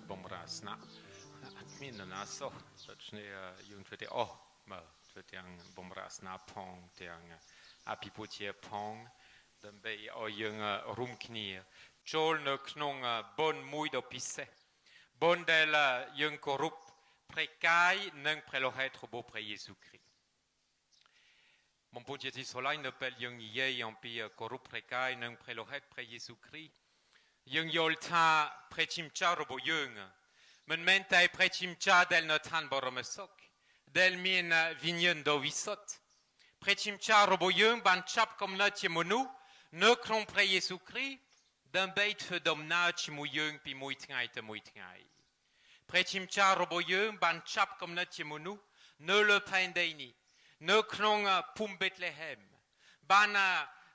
bomrasna admin naso točne yung tvete ma tvetiang bomrasna pong tiang apipotie pong dambe yung rumkni chol no knong bon mui do pisse bon del yung korup prekai nang prelohet robo pre Jésus Christ. Mon pontieti solai ne pel yung ye en pi korup prekai nang prelohet pre Jésus Christ. Yung yolta prechimcha robo yung men mentai prechimcha del notan boromesok del min vignen do visot prechimcha robo yung ban chap comme na tiemonu ne kron pre Jésus Christ d'un beit fe domna chimu yung pi muitngai te muitngai prechimcha robo yung ban chap comme na tiemonu ne le pendeini ne kron pum Bethlehem ban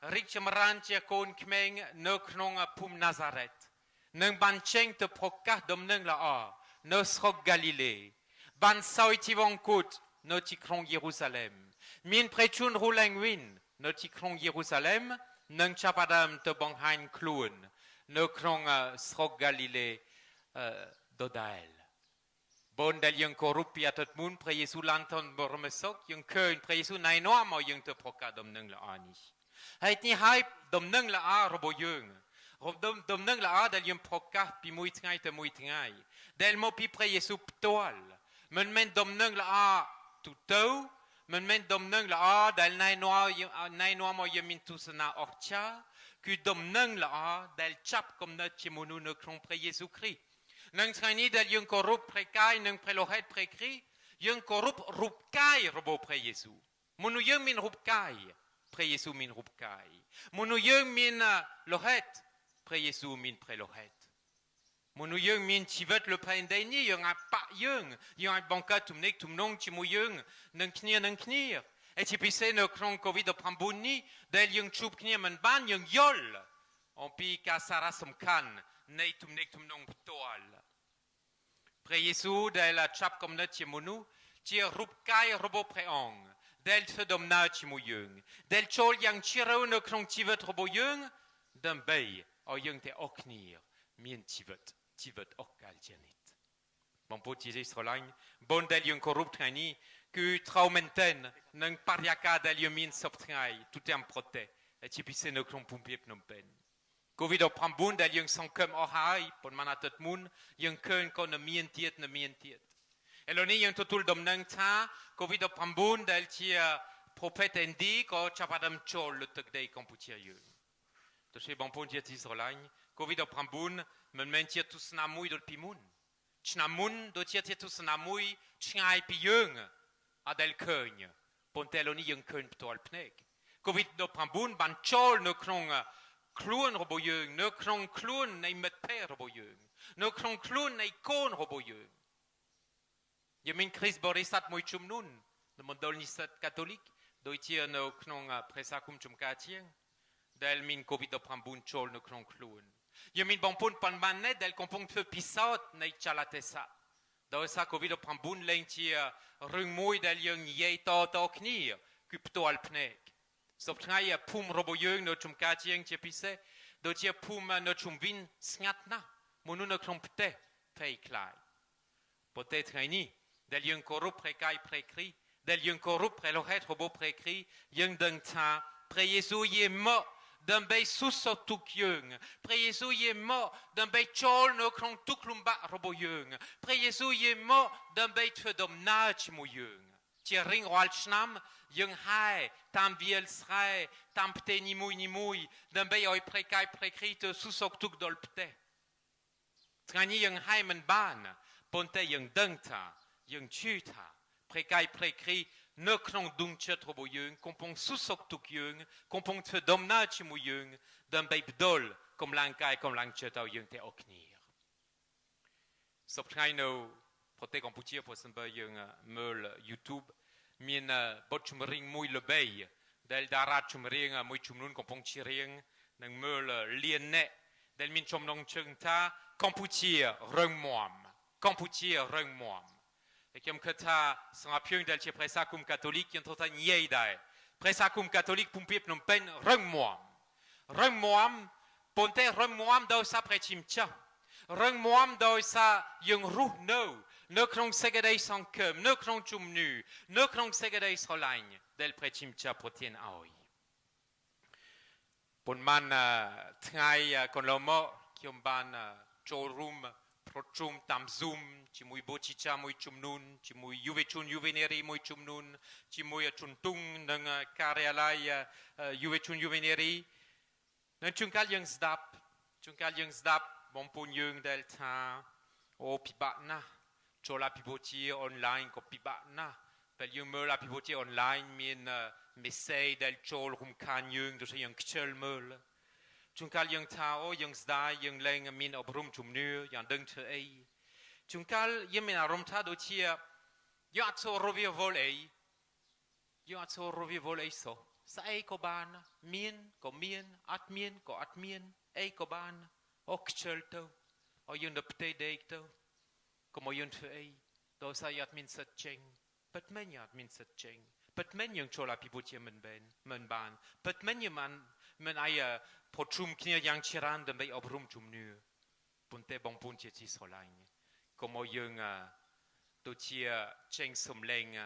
Richemrantia kon kmeng ne knonga pum Nazareth. Neng ban cheng te prokah dom neng la a, ne srok Galilée. Ban sauti vankut, ne ti kron Jérusalem. Min prechun roulengwin, ne ti kron Jérusalem, neng chapadam te banghain kloun, ne kron srok Galilée dodael. Bon del yung korupi atot mun pre Yesu lanton bormesok, yung keun pre Yesu nainoa mo yung te prokah dom neng la ani. Het ni hype dom neng la a robo yung. Dom neng la a del yung prokah pi muitngai te muitngai. Del mo pi pre Yesu ptoal. Men dom neng la a tutou. Men dom neng la a del nai noa mo yung min tusana orcha. Ku dom neng la a del chap kom na chimonu ne kron pre Yesu Christ. Neng trani del yung korup prekai neng prelohet prekri. Yung korup rupkai robo pre Yesu. Monu yung min rupkai. Pre Yesu min rupkai. Monu yung min lohet. Pre Yesu min prelohet. Monu yung min chivet le pendeni. Yung a pa yung. Yung a banka tumnek tumnong chimu yung. Neng knir. Et tipise ne kron covid o prambuni. Del yung chup knir men ban yung yol. On pi ka sarasum kan. Nei tumnek tumnong toal. Pre Yesu del chap kom net chimunu. Chi rupkai robo preong. Del te domna chimu yung. Del chol yang chiro ne kron tivet robo yung. Den bay o yung te oknir. Mien tivet okal janit. Bon potize strolain. Bon del yung korup trani. Ku traumenten. Neng pariaka del yung min soptrai. Tout en prote. Et tipise ne kron pumpie pnompen. Covid op prambun del yung sankum ohai. Pon manatot mun. Yung keun kon ne mien tiet. Eloni yung totul domnang ta, covid op prambun del ti prophet endi ko chapadam chol le tegdei komputia yung. Toshe bampon tiet Israelain, covid op prambun men tiet tous namui dol pimun. Chnamun do tiet tous namui chngai pi yung adel keun. Ponteloni yung keun pto alpnek. Covid op prambun ban chol ne kron kloun robo yung, ne kron kloun nei met per robo yung. Ne kron kloun nei kon robo yung. Je min Chris Borisat moi chum nun, de mon dolnisat catholique, do itia no knon presakum chum katien, del min covid op prambun chol no knon kloun. Je min bonpun pan manet del kompong fe pisat nei chalatesa. Do sa covid op prambun len tia rung moi del yung ye to knir, kupto alpnek. Sop tngai pum robo yung no chum katien tia pisse, do tia pum no chum vin sngatna, monu no knon pte, pei klai. Peut-être ni. Del yung korup prekai prekri, del yung korup prelohet robo prekri, yung deng ta, pre Yesu ye mo, d'un bei susot tuk yung, pre Yesu ye mo, d'un bei chol no kron tuk lumba robo yung, pre Yesu ye mo, d'un bei tfedom na chimu yung. Ti ring roal chnam, yung hai, tam viel srai, tam pte ni mui, d'un bei oi prekai prekri te susot tuk dol pte. Trani yung hai men ban, ponte yung deng ta, yung chuta, prekai prekri, ne kron dung chet robo yung, kompong susok tuk yung, kompong te domna chimu yung, d'un beib dol, kom lankai, kom lang chetao yung te oknir. Soptrai no, prote komputir po semba yung meul YouTube, min bot chumring mui le bay, del darat chumring mui chumnun kompong chiring, nang meul lienne, del min chomnong chung ta, komputir rung moam. Et comme que ta sans appui del che presakum catholique yon tota niei dai presakum catholique pumpip non pen rung moam ponte rung moam do sa prechimcha rừng muam đôi sa dương ruh nâu nước không sẽ cái đây sang cơm nước không chum nu nước không sẽ cái đây sau lạnh del prechim cha protein oi bồn man ngày con lo mò kiom ban showroom prochum tam zoom chỉ mui bochicha mui chum nun chỉ mui juveneri mui chum nun chỉ mui chun tung nâng karealai juveneri nâng chung kal yang zdap bon pun yung delta o pibat na chola piboti online ko pibat na pel yung me la piboti online min messay del chol rum kan yung do yang kchel mel chung kal yang ta o yang zdai yang leng min obrum chum nu yang deng the ei chung kal yem min arom ta do chia yo atso rovie vol ei so sa ei ko ban mien ko mien at mien ei ko ban o kchel to o yung de pte dek to como yung the ei do sa yat min sat cheng pat men yat min sat cheng pat men yung chola piboti men ban pat men yung men ai potrum knia yang chiran de bei obrum chum nu punte bong pun che chi solain como yung do chia cheng som leng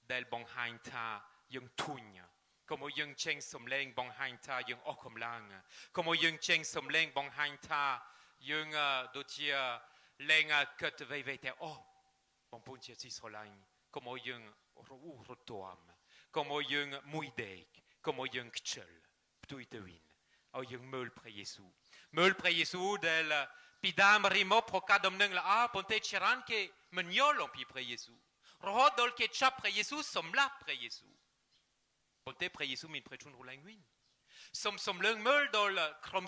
del bong hain ta yung tunya como yung cheng som leng bong hain ta yung okom lang como yung cheng som leng bong hain ta yung do chia leng ket vei te bong pun che chi solain como yung rotoam como yung muidek como yung kchel ptuitewin o yung meul pre Yesu del pidam rimo procadom neng la ponte chiran ke menyolong pi pre Yesu rohot dol ke chap pre Yesu som la pre Yesu ponte pre Yesu min prechun rulanguin som leng meul dol krom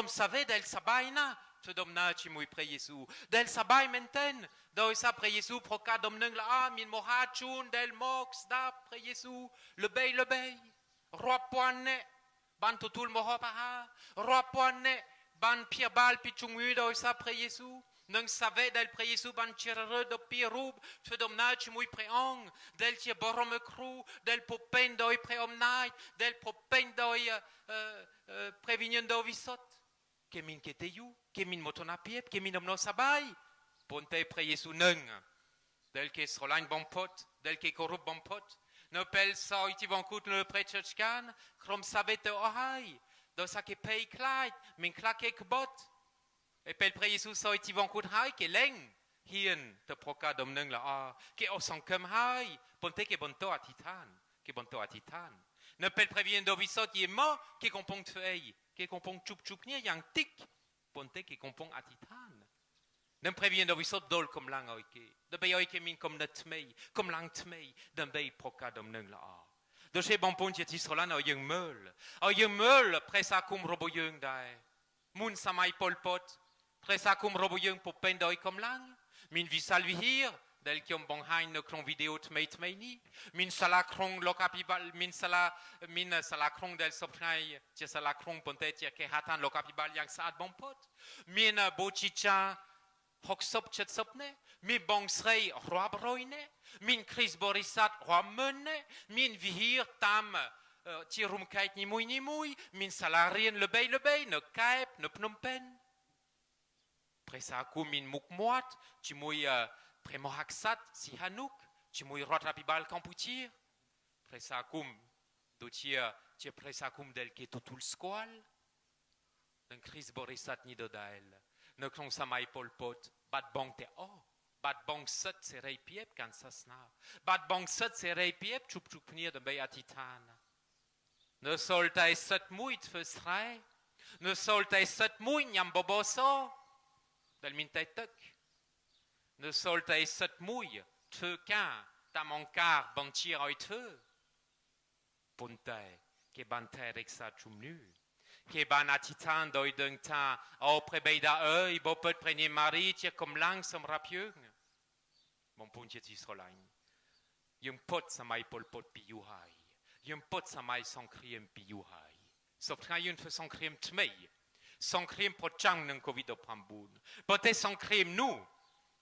save del sabaina te domna ci mui pre Yesu del sabai menten do sa pre Yesu procadom neng la min mohachun del mox da pre Yesu le bay roi poanne ban totul mohopaha roi poanne ban pirbal pichungu do sa pre Yesu nang save del pre Yesu ban chirere do pirub te domna ci mui preong del ci borome cru del popen do preomnai del popen do previnien do visot kemin keteyu kemin motonapiep kemin omno sabai ponte pre Yesu nang del ke srolain bon pot del ke korup bon pot no pel sa iti van kut no prechachkan krom savete ohai do sa ke pay klait min klake kbot e pel pre Yesu sa iti van kut hai ke leng hien te proka domneng la ke osan kem hai ponte ke bonto atitan no pel previen do visot ye mo ke kompong tfei ke kompong chup ni yang tik ponte ke kompong atitan nem previen do visot dol kom lang oike de be oike min kom net mei kom lang tmei dem be proka domneng la do che bon pon ti srolan o yung meul presa kum robo yung dai mun samai polpot presa kum robo yung po pendoi kom lang min visalvi hir del kiom bon hain no kron video tmei ni min sala kron lokapibal min sala kron del soprai ti sala kron ponte ti ke hatan lokapibal yang saat bon pot min bochicha hoksop chetsopne mi bongsrei roabroine min kris borisat roamene min vihir tam ti rumkait ni mui min salarien le bay no kaip no pnompen presa ku min mukmoat ti mui premohaksat si hanuk ti mui rotrapibal kamputir presa kum do ti presa kum del ke totul squal den kris borisat ni dodael no kron samai polpot bat bong te bat bong set se reipiep kan sasna bat bong set se reipiep chup pnir de bay atitan ne soltai set muit fesrai ne soltai set muit nyam boboso del mintai ne soltai set mui te kan tamankar bantir oite pontai ke bantai reksa chumnu ke ban atitan doi deng ta o prebeida bo peut prenier mari tir comme lang som rapiung mon punche ti srolain yung pot samai polpot pi yuhai yung pot samai son kriem pi yuhai sop tra yun fe son kriem tmei son kriem pochang nang covid opambun pote son kriem nu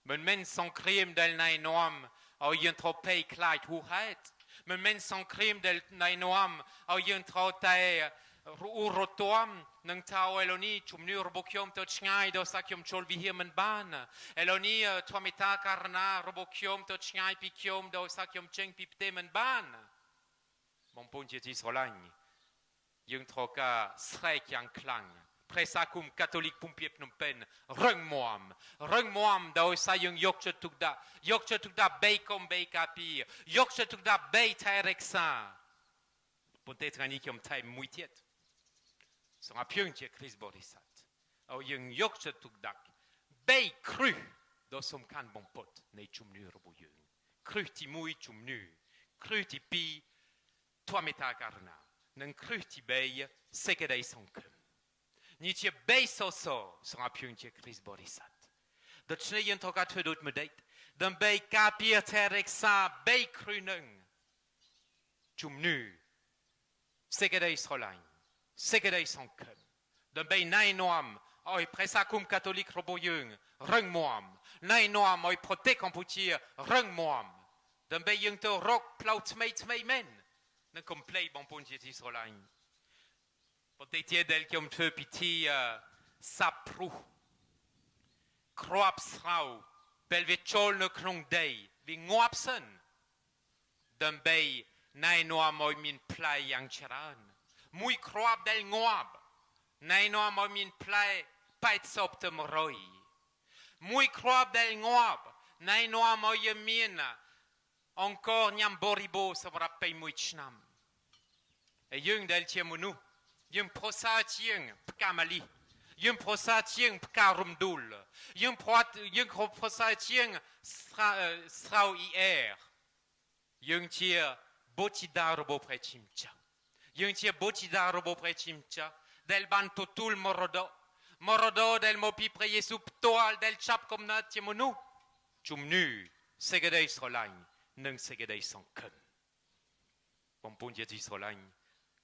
men son kriem del nai noam o yun tropei klait hu het men son kriem del nai noam o yun trotai rotoam nâng tao eloni chumnu robokiom to chngai do sakiom chol vihiman ban eloni tuamita karna robokiom to chngai pikiom do sakiom cheng pipteman ban bon pon jeti solagne yung troka srek yang klang presakum catholique pumpiep Phnom Penh reng moam do sa yung yokchetukda beikom beikapi yokchetukda bei taireksa ponte trani kiom tai muitiet so a pyung che Chris Borisat au yung yokchetukdak bei cru do som kan bon pot ne chumnu robo yung cru ti mui chumnu cru ti pi toi meta karna nang cru ti bei sekedai sonkum ni che bei so so a pyung che Chris Borisat de chne yen toka twedut medait dan bei kapir tereksa bei cru nung chumnu sekedai solain sekedai sonkum dan bei nai noam oi presakum catholique roboyung reng moam nai noam oi prote kampuchir reng moam dan bei yung to rock plaut mei men nan kom play bon pon jeti solain potetie del kiom tve piti sapru kroapsrau belvechol ne knong dei vi ngoapsen dan bei nai noam oi min play yang cheran mui kroap del ngoab nai noam oi min play pait soptem roi mui kroap del ngoab nai noam oi min encore nyam boribo sa rappei mui chnam e yung del tiemunu yung prosa tieng pkamali yung prosa tieng pkarumdul yung prosa tieng srau ier yung tier botida robo prechimcha yung tier botida robo prechimcha del ban totul morodo del mopi pre Yesu ptoal del chap komna tiemunu chumnu segedei solain nâng segedei sonkum pompon jeti solain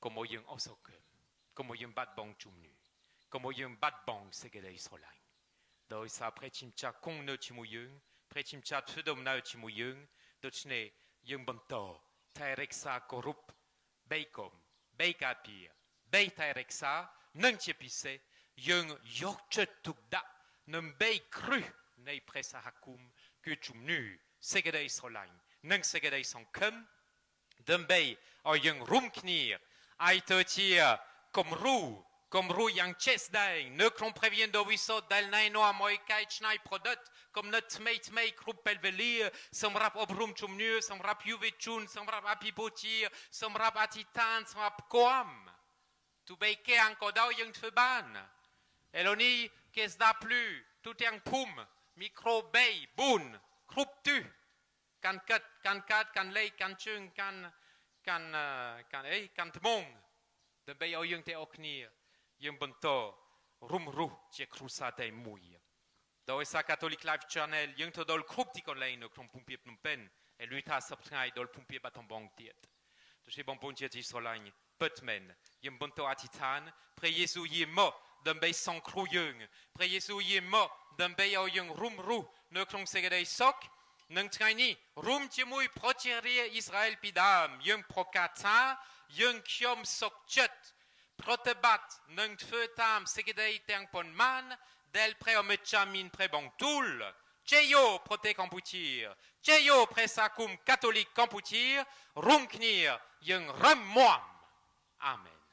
como yung osokum como yung bat bong chumnu como yung bat bong segedei solain do sa prechimcha kong no chimuyung prechimcha tfudom na chimuyung dochne yung banto taireksa korup beikom beikapir bei taireksa nâng chepise yung yokchetukda nâng bei cru nei presa hakum que chumnu segedei solain nâng segedei sonkum dembei o yung rumknir aitotia comme ru yang chesdai ne kron previen do wisot dal naino a moi kai chnai product comme notre mei krupel velir somrap obrum chumnu somrap yuvechun somrap apipotir somrap atitan somrap koam tu beike anko dau yung tfeban eloni kes da plus tout yang pum micro bei bun krup tu kan kat kan lei kan chung kan tmong de bei o yung te oknir yung bento rumru che crusate mui do sa catholic life channel yung to dol krup ti kon lei no krom pumpie Phnom Penh e lui ta subscribe dol pumpie baton bong tiet to che bon pon tiet solagne petmen yung bento atitan pre Yesu ye mo de bei son cru yung pre Yesu ye mo de bei o yung rumru no krom segedei sok nâng traini rum chimui procherie Israel pidam yung prokata yung kiom sokchet protebat nâng tfeutam segedei teng pon man del preomechamin prebongtul cheyo prote kamputir cheyo presakum catholique kamputir rum knir yung rem moam amen.